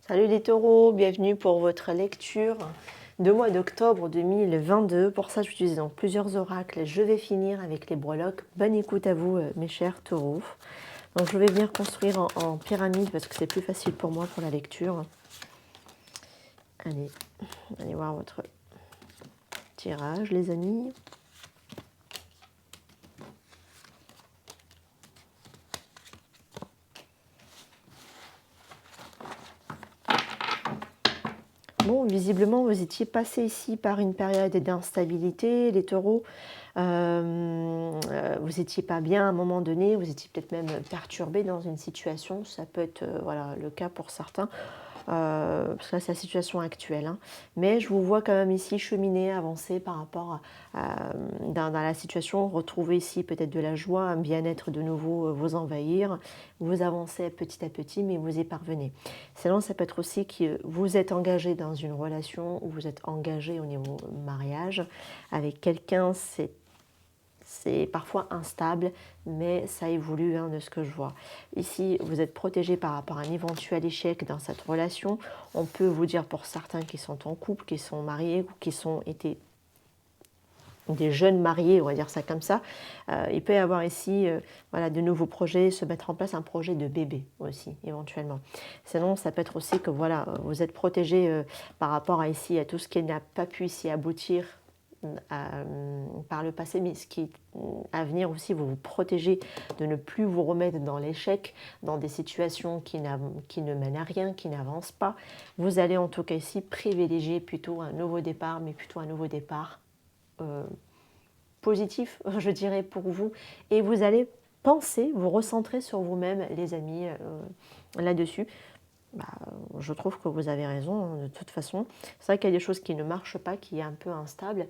Salut les taureaux, bienvenue pour votre lecture de mois d'octobre 2022. Pour ça, j'utilise donc plusieurs oracles. Je vais finir avec les breloques. Bonne écoute à vous, mes chers taureaux. Donc, je vais venir construire en pyramide parce que c'est plus facile pour moi pour la lecture. Allez voir votre tirage, les amis. Bon, visiblement, vous étiez passé ici par une période d'instabilité, les taureaux. Vous n'étiez pas bien à un moment donné, vous étiez peut-être même perturbé dans une situation. Ça peut être voilà, le cas pour certains. Parce que là, c'est la situation actuelle. Hein. Mais je vous vois quand même ici cheminer, avancer par rapport dans la situation, retrouver ici peut-être de la joie, un bien-être de nouveau vous envahir. Vous avancez petit à petit, mais vous y parvenez. Sinon, ça peut être aussi que vous êtes engagé dans une relation ou vous êtes engagé au niveau mariage avec quelqu'un, c'est parfois instable, mais ça évolue hein, de ce que je vois. Ici, vous êtes protégé par rapport à un éventuel échec dans cette relation. On peut vous dire pour certains qui sont en couple, qui sont mariés ou qui sont été des jeunes mariés, on va dire ça comme ça, il peut y avoir ici voilà, de nouveaux projets, se mettre en place un projet de bébé aussi, éventuellement. Sinon, ça peut être aussi que voilà, vous êtes protégé par rapport à ici, à tout ce qui n'a pas pu ici aboutir par le passé, mais ce qui à venir aussi, vous vous protégez de ne plus vous remettre dans l'échec, dans des situations qui ne mènent à rien, qui n'avancent pas. Vous allez en tout cas ici privilégier plutôt un nouveau départ, mais plutôt un nouveau départ positif, je dirais, pour vous. Et vous allez penser, vous recentrer sur vous-même, les amis, là-dessus. Bah, je trouve que vous avez raison, hein, de toute façon. C'est vrai qu'il y a des choses qui ne marchent pas, qui est un peu instable,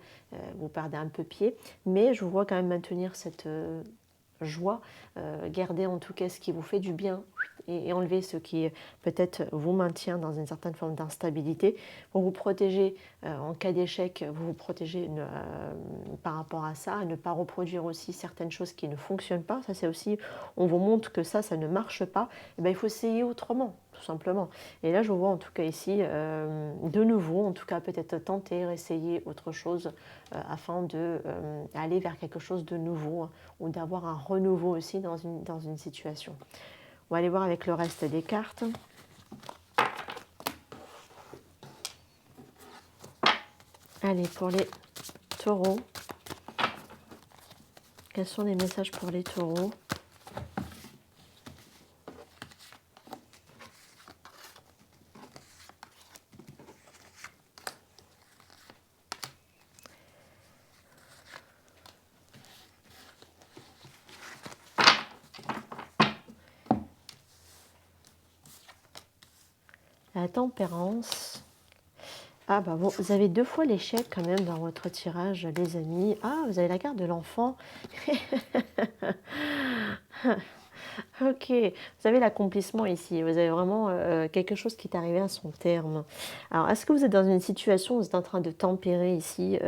vous perdez un peu pied, mais je vous vois quand même maintenir cette joie, garder en tout cas ce qui vous fait du bien et enlever ce qui peut-être vous maintient dans une certaine forme d'instabilité pour vous protéger en cas d'échec, vous vous protégez par rapport à ça, à ne pas reproduire aussi certaines choses qui ne fonctionnent pas. Ça c'est aussi, on vous montre que ça ne marche pas, et bien, il faut essayer autrement, tout simplement. Et là je vois en tout cas ici, de nouveau, en tout cas peut-être tenter, essayer autre chose afin d'aller vers quelque chose de nouveau hein, ou d'avoir un renouveau aussi dans une situation. On va aller voir avec le reste des cartes. Allez, pour les taureaux, quels sont les messages pour les taureaux ? La tempérance. Ah bah bon, vous avez deux fois l'échec quand même dans votre tirage, les amis. Ah, vous avez la carte de l'enfant. Ok, vous avez l'accomplissement ici. Vous avez vraiment quelque chose qui est arrivé à son terme. Alors, est-ce que vous êtes dans une situation où vous êtes en train de tempérer ici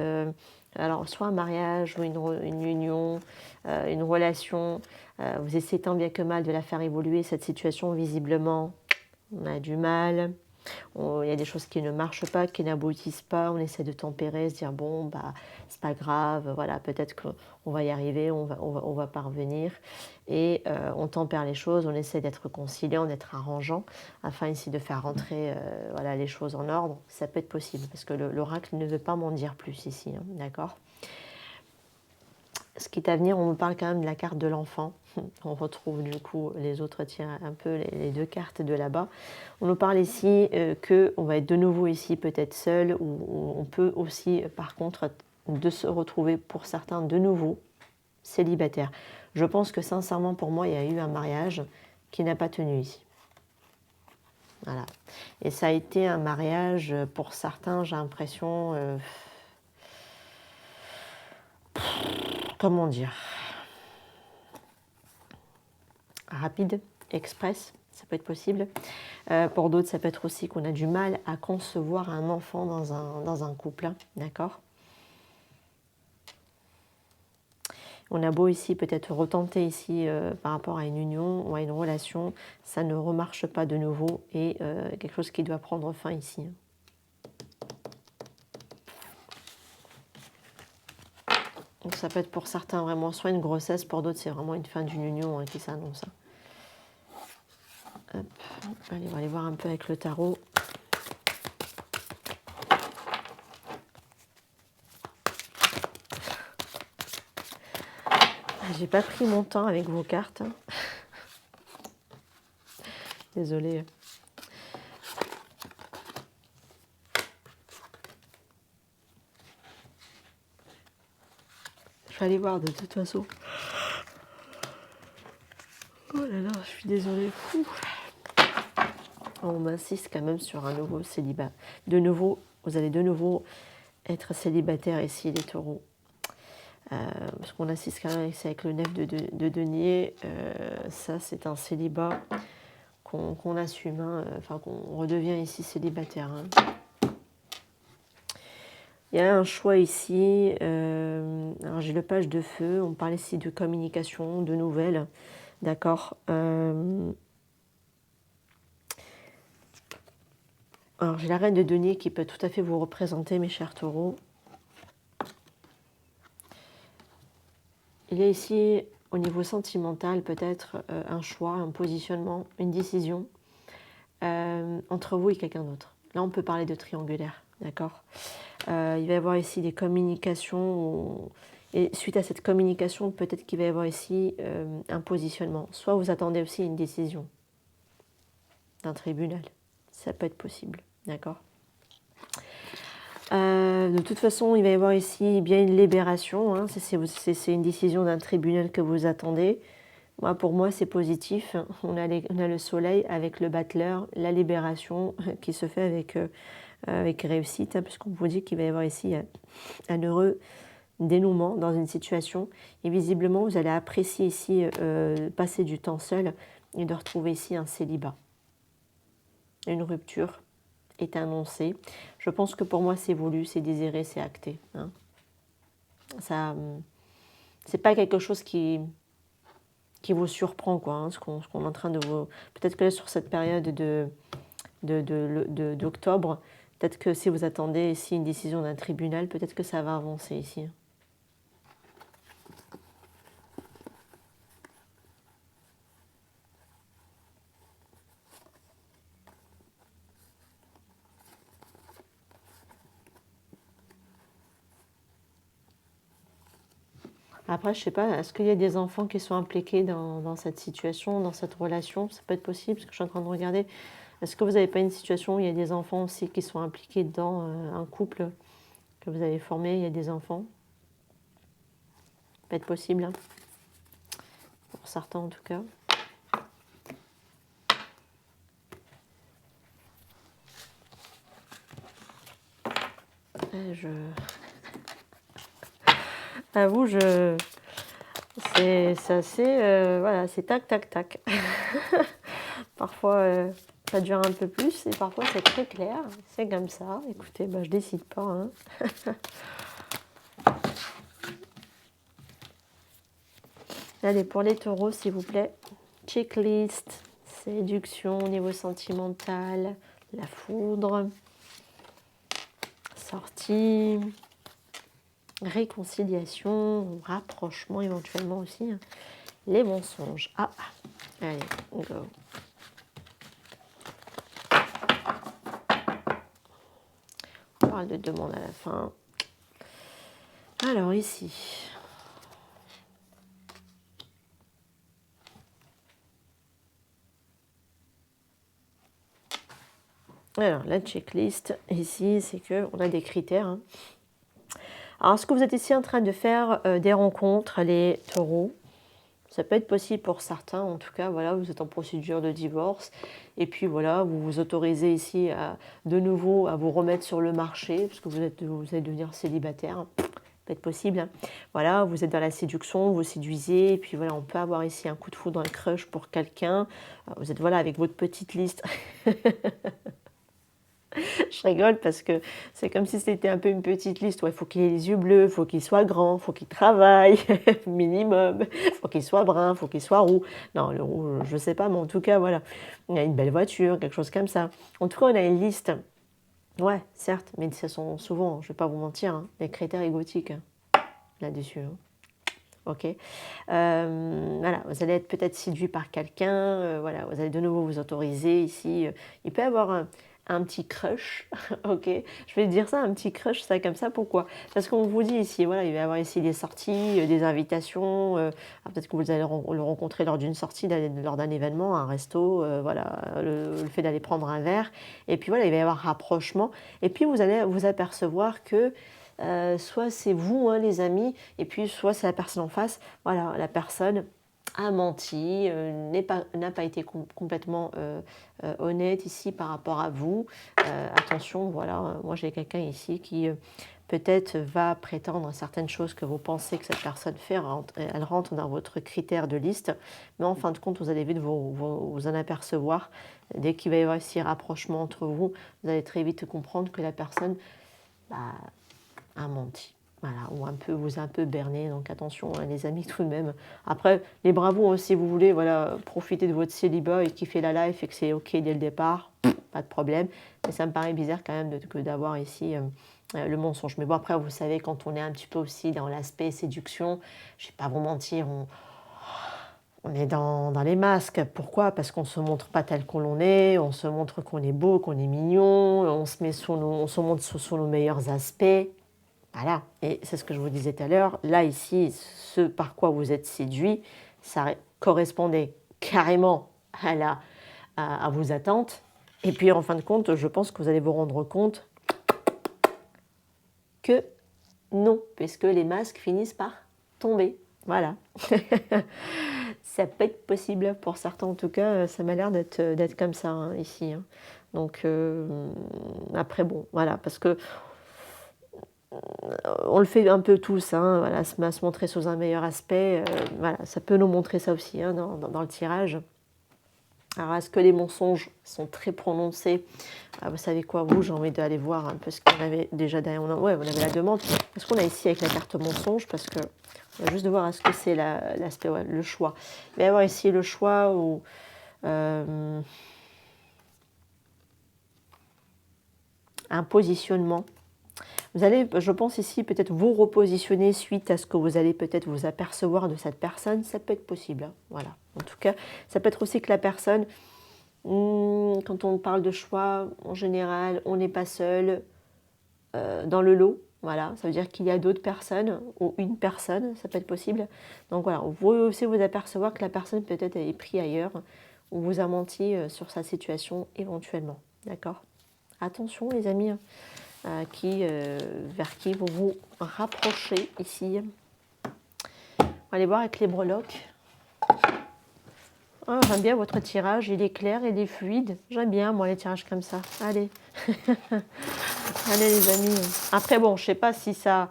alors, soit un mariage ou une union, une relation, vous essayez tant bien que mal de la faire évoluer, cette situation, visiblement, on a du mal. Il y a des choses qui ne marchent pas, qui n'aboutissent pas, on essaie de tempérer, se dire bon bah c'est pas grave, voilà peut-être qu'on va y arriver, on va parvenir et on tempère les choses, on essaie d'être conciliant, d'être arrangeant afin ici de faire rentrer voilà, les choses en ordre. Ça peut être possible parce que l'oracle ne veut pas m'en dire plus ici, hein, d'accord. Ce qui est à venir, on me parle quand même de la carte de l'enfant. On retrouve du coup les autres, tiens, un peu les deux cartes de là-bas. On nous parle ici qu'on va être de nouveau ici peut-être seul, ou on peut aussi par contre de se retrouver pour certains de nouveau célibataire. Je pense que sincèrement pour moi, il y a eu un mariage qui n'a pas tenu ici. Voilà. Et ça a été un mariage pour certains, j'ai l'impression... comment dire, rapide, express, ça peut être possible. Pour d'autres, ça peut être aussi qu'on a du mal à concevoir un enfant dans un couple, hein, d'accord. On a beau ici peut-être retenter ici par rapport à une union ou à une relation, ça ne remarche pas de nouveau et quelque chose qui doit prendre fin ici. Donc ça peut être pour certains vraiment soit une grossesse, pour d'autres c'est vraiment une fin d'une union qui s'annonce. Hop. Allez, on va aller voir un peu avec le tarot. J'ai pas pris mon temps avec vos cartes. Désolée. Je vais aller voir de toute façon. Oh là là, je suis désolée. On m'insiste quand même sur un nouveau célibat. De nouveau, vous allez de nouveau être célibataire ici, les taureaux. Parce qu'on insiste quand même avec le 9 de denier. Ça, c'est un célibat qu'on assume, enfin qu'on redevient ici célibataire. Il y a un choix ici. Alors j'ai le page de feu. On parle ici de communication, de nouvelles. D'accord. Alors j'ai la reine de denier qui peut tout à fait vous représenter, mes chers taureaux. Il y a ici, au niveau sentimental, peut-être un choix, un positionnement, une décision entre vous et quelqu'un d'autre. Là, on peut parler de triangulaire, d'accord. Il va y avoir ici des communications, et suite à cette communication, peut-être qu'il va y avoir ici un positionnement. Soit vous attendez aussi une décision d'un tribunal. Ça peut être possible, d'accord. De toute façon, il va y avoir ici bien une libération. C'est une décision d'un tribunal que vous attendez. Pour moi, c'est positif. On a le soleil avec le battleur, la libération qui se fait avec réussite, puisqu'on vous dit qu'il va y avoir ici un heureux dénouement dans une situation. Et visiblement, vous allez apprécier ici passer du temps seul et de retrouver ici un célibat. Une rupture est annoncée. Je pense que pour moi, c'est voulu, c'est désiré, c'est acté. Ça, c'est pas quelque chose qui vous surprend, quoi, ce qu'on est en train de vous... Peut-être que là, sur cette période d'octobre, peut-être que si vous attendez ici une décision d'un tribunal, peut-être que ça va avancer ici. Après, je ne sais pas, est-ce qu'il y a des enfants qui sont impliqués dans cette situation, dans cette relation? Ça peut être possible, parce que je suis en train de regarder. Est-ce que vous n'avez pas une situation où il y a des enfants aussi qui sont impliqués dans un couple que vous avez formé? Il y a des enfants? Ça peut être possible, pour certains en tout cas. Avoue, c'est assez, voilà, c'est tac, tac, tac. Parfois, ça dure un peu plus et parfois c'est très clair. C'est comme ça. Écoutez, je décide pas. Allez, pour les taureaux, s'il vous plaît. Checklist, séduction au niveau sentimental, la foudre, sortie, réconciliation, rapprochement éventuellement aussi, les mensonges. Allez, on go. On parle de demande à la fin. Alors ici. Alors la checklist ici, c'est qu'on a des critères. Alors, est-ce que vous êtes ici en train de faire des rencontres, les taureaux? Ça peut être possible pour certains, en tout cas, voilà, vous êtes en procédure de divorce, et puis voilà, vous vous autorisez ici de nouveau à vous remettre sur le marché, parce que vous allez devenir célibataire, ça peut être possible. Voilà, vous êtes dans la séduction, vous séduisez, et puis voilà, on peut avoir ici un coup de foudre, un crush pour quelqu'un. Vous êtes voilà avec votre petite liste. Je rigole parce que c'est comme si c'était un peu une petite liste. Ouais, il faut qu'il ait les yeux bleus, il faut qu'il soit grand, il faut qu'il travaille, minimum, il faut qu'il soit brun, il faut qu'il soit roux. Non, le roux, je ne sais pas, mais en tout cas, voilà. Il a une belle voiture, quelque chose comme ça. En tout cas, on a une liste. Ouais, certes, mais ce sont souvent, je ne vais pas vous mentir, hein, les critères égotiques hein, là-dessus. Hein. Ok. Voilà, vous allez être peut-être séduit par quelqu'un. Voilà, vous allez de nouveau vous autoriser ici. Il peut y avoir un petit crush. Ok. Je vais dire ça, un petit crush, ça comme ça. Pourquoi? Parce qu'on vous dit ici, voilà, il va y avoir ici des sorties, des invitations. Peut-être que vous allez le rencontrer lors d'une sortie, lors d'un événement, un resto. Voilà, le fait d'aller prendre un verre. Et puis voilà, il va y avoir rapprochement. Et puis vous allez vous apercevoir que soit c'est vous, hein, les amis, et puis soit c'est la personne en face. Voilà, la personne a menti, n'a pas été complètement honnête ici par rapport à vous. Attention, voilà, moi j'ai quelqu'un ici qui peut-être va prétendre certaines choses que vous pensez que cette personne fait, elle rentre dans votre critère de liste, mais en fin de compte, vous allez vite vous en apercevoir. Dès qu'il va y avoir ici rapprochement entre vous, vous allez très vite comprendre que la personne bah, a menti. Voilà, ou vous a un peu berné, donc attention hein, les amis tout de même. Après, les bravos hein, si vous voulez, voilà, profiter de votre célibat et kiffer la life et que c'est ok dès le départ, pas de problème. Mais ça me paraît bizarre quand même d'avoir ici le mensonge. Mais bon après, vous savez, quand on est un petit peu aussi dans l'aspect séduction, je ne vais pas vous mentir, on est dans les masques. Pourquoi? Parce qu'on ne se montre pas tel qu'on l'on est, on se montre qu'on est beau, qu'on est mignon, on se montre sur nos meilleurs aspects. Voilà, et c'est ce que je vous disais tout à l'heure. Là, ici, ce par quoi vous êtes séduit, ça correspondait carrément à vos attentes. Et puis, en fin de compte, je pense que vous allez vous rendre compte que non, puisque les masques finissent par tomber. Voilà. Ça peut être possible pour certains, en tout cas, ça m'a l'air d'être comme ça hein, ici. Hein. Donc, après, bon, voilà, parce que on le fait un peu tous, hein, voilà, se montrer sous un meilleur aspect, voilà, ça peut nous montrer ça aussi hein, dans le tirage. Alors, est-ce que les mensonges sont très prononcés? Vous savez quoi, vous, j'ai envie d'aller voir un peu ce qu'on avait déjà derrière. Ouais, on avait la demande. Qu'est-ce qu'on a ici avec la carte mensonge? Parce que on va juste de voir est-ce que c'est l'aspect, ouais, le choix. Il va y avoir ici le choix ou un positionnement. Vous allez, je pense ici, peut-être vous repositionner suite à ce que vous allez peut-être vous apercevoir de cette personne. Ça peut être possible. Hein, voilà. En tout cas, ça peut être aussi que la personne, quand on parle de choix, en général, on n'est pas seul dans le lot. Voilà, ça veut dire qu'il y a d'autres personnes ou une personne, ça peut être possible. Donc voilà, vous pouvez aussi vous apercevoir que la personne peut-être est prise ailleurs ou vous a menti sur sa situation éventuellement. D'accord? Attention les amis. Vers qui vous vous rapprochez ici. On va aller voir avec les breloques. Oh, j'aime bien votre tirage, il est clair, il est fluide. J'aime bien moi les tirages comme ça. Allez. Allez les amis. Après bon, je ne sais pas si ça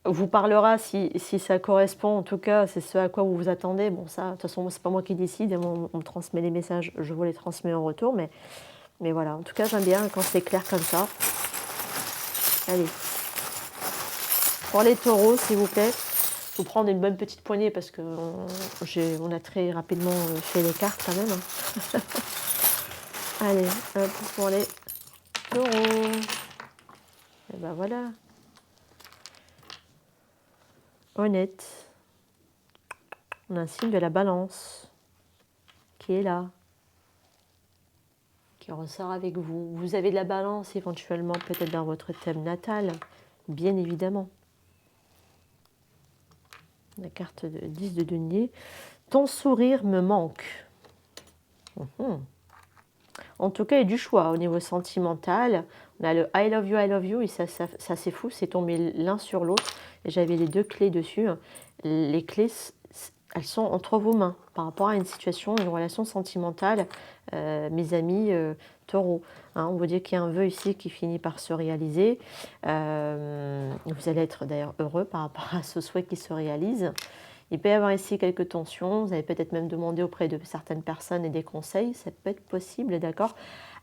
vous parlera, si ça correspond, en tout cas c'est ce à quoi vous vous attendez. Bon ça, de toute façon c'est pas moi qui décide, on me transmet les messages, je vous les transmets en retour. Mais voilà, en tout cas j'aime bien quand c'est clair comme ça. Allez. Pour les taureaux, s'il vous plaît, il faut prendre une bonne petite poignée parce qu'on a très rapidement fait les cartes quand même. Allez, hop, pour les taureaux. Et ben voilà. Honnête. On a un signe de la balance qui est là, qui ressort avec vous. Vous avez de la balance éventuellement peut-être dans votre thème natal, bien évidemment. La carte de 10 de denier. Ton sourire me manque. En tout cas, il y a du choix au niveau sentimental. On a le I love you, et ça c'est fou, c'est tombé l'un sur l'autre. Et j'avais les deux clés dessus. Les clés, elles sont entre vos mains par rapport à une situation, une relation sentimentale, mes amis taureaux. Hein, on vous dit qu'il y a un vœu ici qui finit par se réaliser. Vous allez être d'ailleurs heureux par rapport à ce souhait qui se réalise. Il peut y avoir ici quelques tensions. Vous avez peut-être même demandé auprès de certaines personnes et des conseils. Ça peut être possible, d'accord?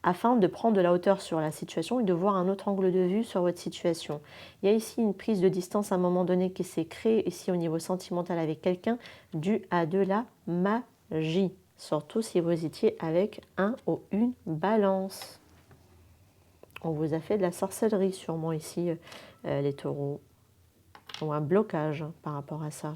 afin de prendre de la hauteur sur la situation et de voir un autre angle de vue sur votre situation. Il y a ici une prise de distance à un moment donné qui s'est créée ici au niveau sentimental avec quelqu'un dû à de la magie, surtout si vous étiez avec un ou une balance. On vous a fait de la sorcellerie sûrement ici, les taureaux, ou un blocage par rapport à ça.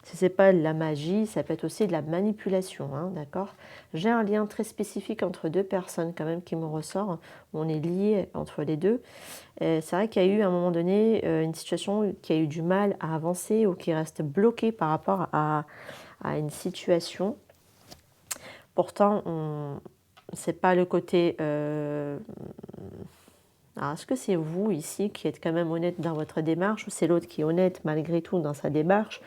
Si ce n'est pas de la magie, ça peut être aussi de la manipulation, hein, d'accord? J'ai un lien très spécifique entre deux personnes quand même qui me ressort. On est liés entre les deux. C'est vrai qu'il y a eu à un moment donné une situation qui a eu du mal à avancer ou qui reste bloquée par rapport à une situation. Pourtant, ce n'est pas le côté... Alors, est-ce que c'est vous ici qui êtes quand même honnête dans votre démarche ou c'est l'autre qui est honnête malgré tout dans sa démarche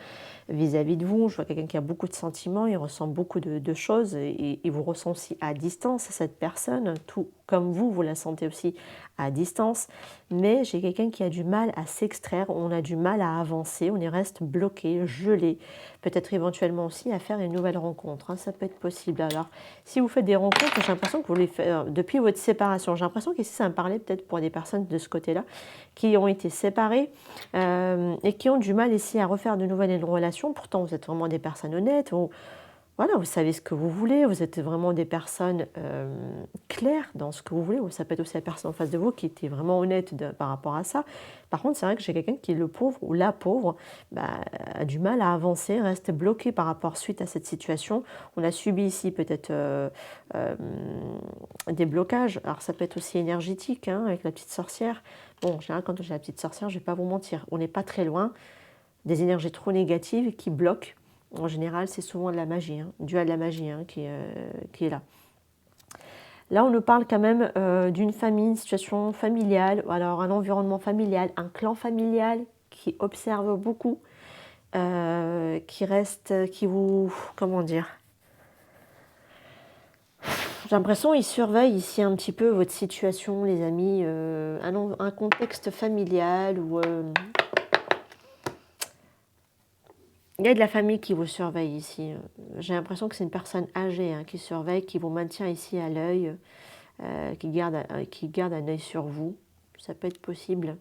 vis-à-vis de vous? Je vois quelqu'un qui a beaucoup de sentiments, il ressent beaucoup de choses et il vous ressent aussi à distance, cette personne, tout comme vous la sentez aussi à distance. Mais j'ai quelqu'un qui a du mal à s'extraire, on a du mal à avancer, on y reste bloqué, gelé. Peut-être éventuellement aussi à faire une nouvelle rencontre, hein, ça peut être possible. Alors, si vous faites des rencontres, j'ai l'impression que vous les faites depuis votre séparation. J'ai l'impression qu'ici, ça me parlait peut-être pour des personnes de ce côté-là qui ont été séparées et qui ont du mal ici à refaire de nouvelles relations. Pourtant, vous êtes vraiment des personnes honnêtes. Voilà, vous savez ce que vous voulez, vous êtes vraiment des personnes claires dans ce que vous voulez, ou ça peut être aussi la personne en face de vous qui était vraiment honnête par rapport à ça. Par contre, c'est vrai que j'ai quelqu'un qui est le pauvre ou la pauvre, a du mal à avancer, reste bloqué par rapport suite à cette situation. On a subi ici peut-être des blocages, alors ça peut être aussi énergétique, hein, avec la petite sorcière. Bon, en général, quand j'ai la petite sorcière, je ne vais pas vous mentir, on n'est pas très loin des énergies trop négatives qui bloquent. En général, c'est souvent de la magie, hein, dû à de la magie qui est là. Là, on nous parle quand même d'une famille, une situation familiale, alors un environnement familial, un clan familial qui observe beaucoup, qui reste, qui vous... Comment dire? J'ai l'impression qu'ils surveillent ici un petit peu votre situation, les amis, un contexte familial ou... Il y a de la famille qui vous surveille ici. J'ai l'impression que c'est une personne âgée qui surveille, qui vous maintient ici à l'œil, qui garde un œil sur vous. Ça peut être possible.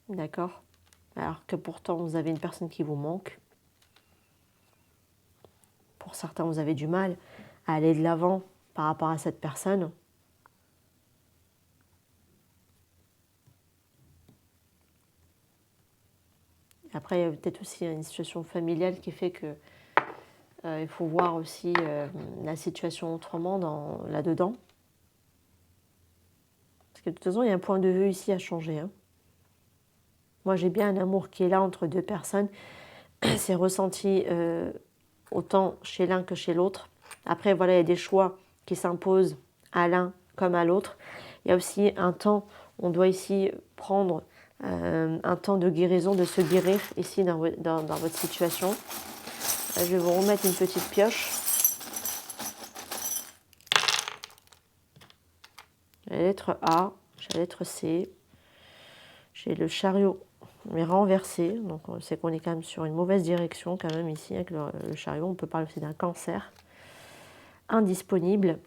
D'accord? Alors que pourtant, vous avez une personne qui vous manque. Pour certains, vous avez du mal à aller de l'avant par rapport à cette personne. Après, il y a peut-être aussi une situation familiale qui fait que il faut voir aussi la situation autrement là-dedans. Parce que de toute façon, il y a un point de vue ici à changer. Hein. Moi, j'ai bien un amour qui est là entre deux personnes. C'est ressenti autant chez l'un que chez l'autre. Après, voilà, il y a des choix qui s'imposent à l'un comme à l'autre. Il y a aussi un temps, on doit ici prendre un temps de guérison, de se guérir ici dans votre situation. Je vais vous remettre une petite pioche. J'ai la lettre A, j'ai la lettre C, j'ai le chariot mais renversé, donc c'est qu'on est quand même sur une mauvaise direction quand même ici avec le chariot. On peut parler aussi d'un cancer. Indisponible,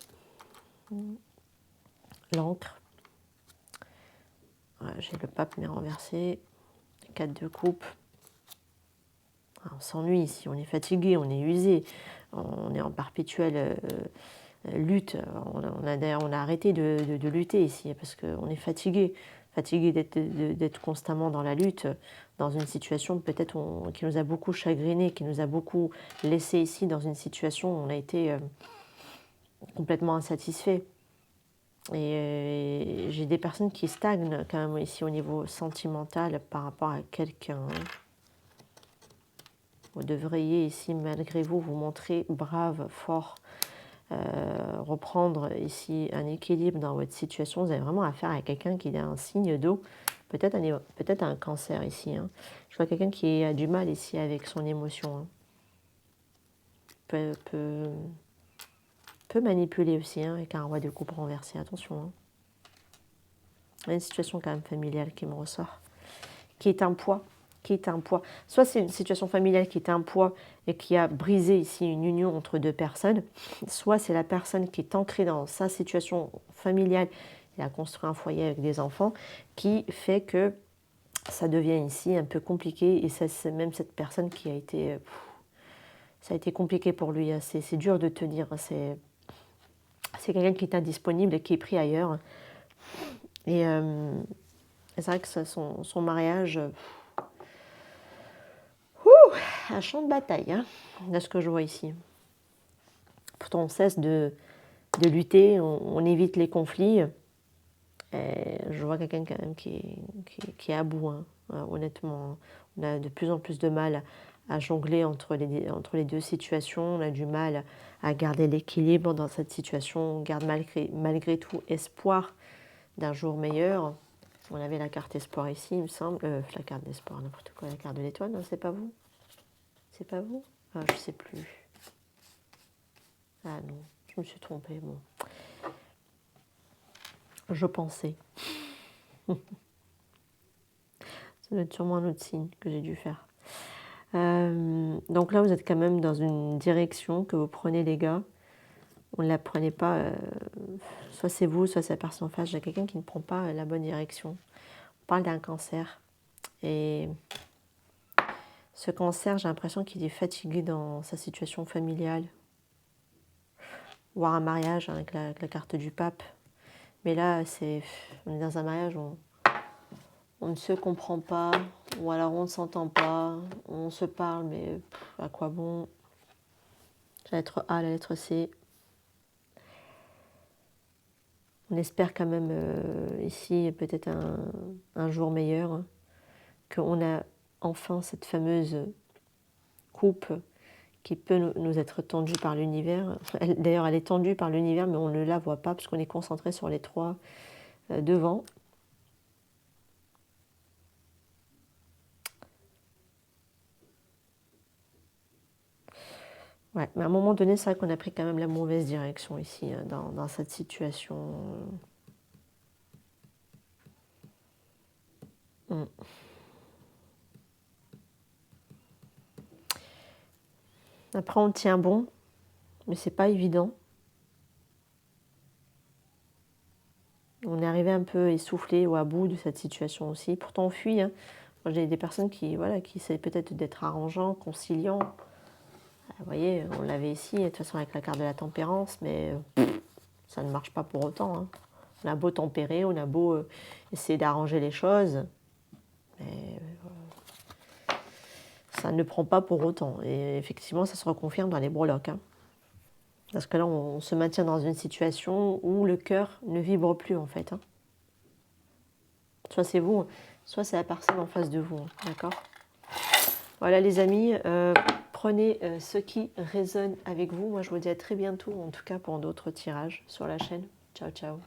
l'encre. Ouais, j'ai le pape mais renversé, 4 de coupe. On s'ennuie ici, on est fatigué, on est usé, on est en perpétuelle lutte. On a arrêté de lutter ici parce qu'on est fatigué d'être constamment dans la lutte, dans une situation peut-être qui nous a beaucoup chagriné, qui nous a beaucoup laissé ici dans une situation où on a été complètement insatisfait. Et j'ai des personnes qui stagnent quand même ici au niveau sentimental par rapport à quelqu'un. Vous devriez ici, malgré vous, vous montrer brave, fort, reprendre ici un équilibre dans votre situation. Vous avez vraiment affaire à quelqu'un qui a un signe d'eau, peut-être un cancer ici. Hein. Je vois quelqu'un qui a du mal ici avec son émotion. Hein. Peut manipuler aussi avec un roi de coupe renversé. Attention. Hein. Il y a une situation quand même familiale qui me ressort, qui est un poids qui est un poids. Soit c'est une situation familiale qui est un poids et qui a brisé ici une union entre deux personnes, soit c'est la personne qui est ancrée dans sa situation familiale, il a construit un foyer avec des enfants, qui fait que ça devient ici un peu compliqué, et c'est même cette personne qui a été... ça a été compliqué pour lui, c'est dur de tenir, c'est quelqu'un qui est indisponible et qui est pris ailleurs. Et c'est vrai que son mariage... un champ de bataille, hein, de ce que je vois ici. Pourtant, on cesse de lutter, on évite les conflits. Et je vois quelqu'un quand même qui est à bout, hein. Honnêtement. On a de plus en plus de mal à jongler entre les deux situations. On a du mal à garder l'équilibre dans cette situation. On garde malgré tout espoir d'un jour meilleur. On avait la carte espoir ici, il me semble. La carte d'espoir, n'importe quoi, la carte de l'étoile, non, c'est pas vous? C'est pas vous? Ah, je sais plus. Ah non, je me suis trompée. Bon. Je pensais. Ça doit être sûrement un autre signe que j'ai dû faire. Donc là, vous êtes quand même dans une direction que vous prenez, les gars. On ne la prenez pas. Soit c'est vous, soit c'est la personne en face. J'ai quelqu'un qui ne prend pas la bonne direction. On parle d'un cancer. Et ce cancer, j'ai l'impression qu'il est fatigué dans sa situation familiale. Voire un mariage avec la carte du pape. Mais là, on est dans un mariage où on ne se comprend pas, ou alors on ne s'entend pas, on se parle, mais à quoi bon? La lettre A, la lettre C. On espère quand même ici peut-être un jour meilleur, hein, qu'on a enfin cette fameuse coupe qui peut nous être tendue par l'univers. D'ailleurs, elle est tendue par l'univers, mais on ne la voit pas parce qu'on est concentré sur les trois devant. Ouais, mais à un moment donné, c'est vrai qu'on a pris quand même la mauvaise direction ici, hein, dans cette situation. Après, on tient bon, mais c'est pas évident. On est arrivé un peu essoufflé ou à bout de cette situation aussi. Pourtant, on fuit, hein. Moi, j'ai des personnes qui essaient peut-être d'être arrangeants, conciliants. Vous voyez, on l'avait ici, de toute façon, avec la carte de la tempérance, mais ça ne marche pas pour autant, hein. On a beau tempérer, on a beau essayer d'arranger les choses, mais ça ne prend pas pour autant. Et effectivement, ça se reconfirme dans les breloques, hein. Parce que là, on se maintient dans une situation où le cœur ne vibre plus, en fait, hein. Soit c'est vous, soit c'est la personne en face de vous, hein. D'accord? Voilà, les amis, prenez ce qui résonne avec vous. Moi, je vous dis à très bientôt, en tout cas pour d'autres tirages sur la chaîne. Ciao, ciao.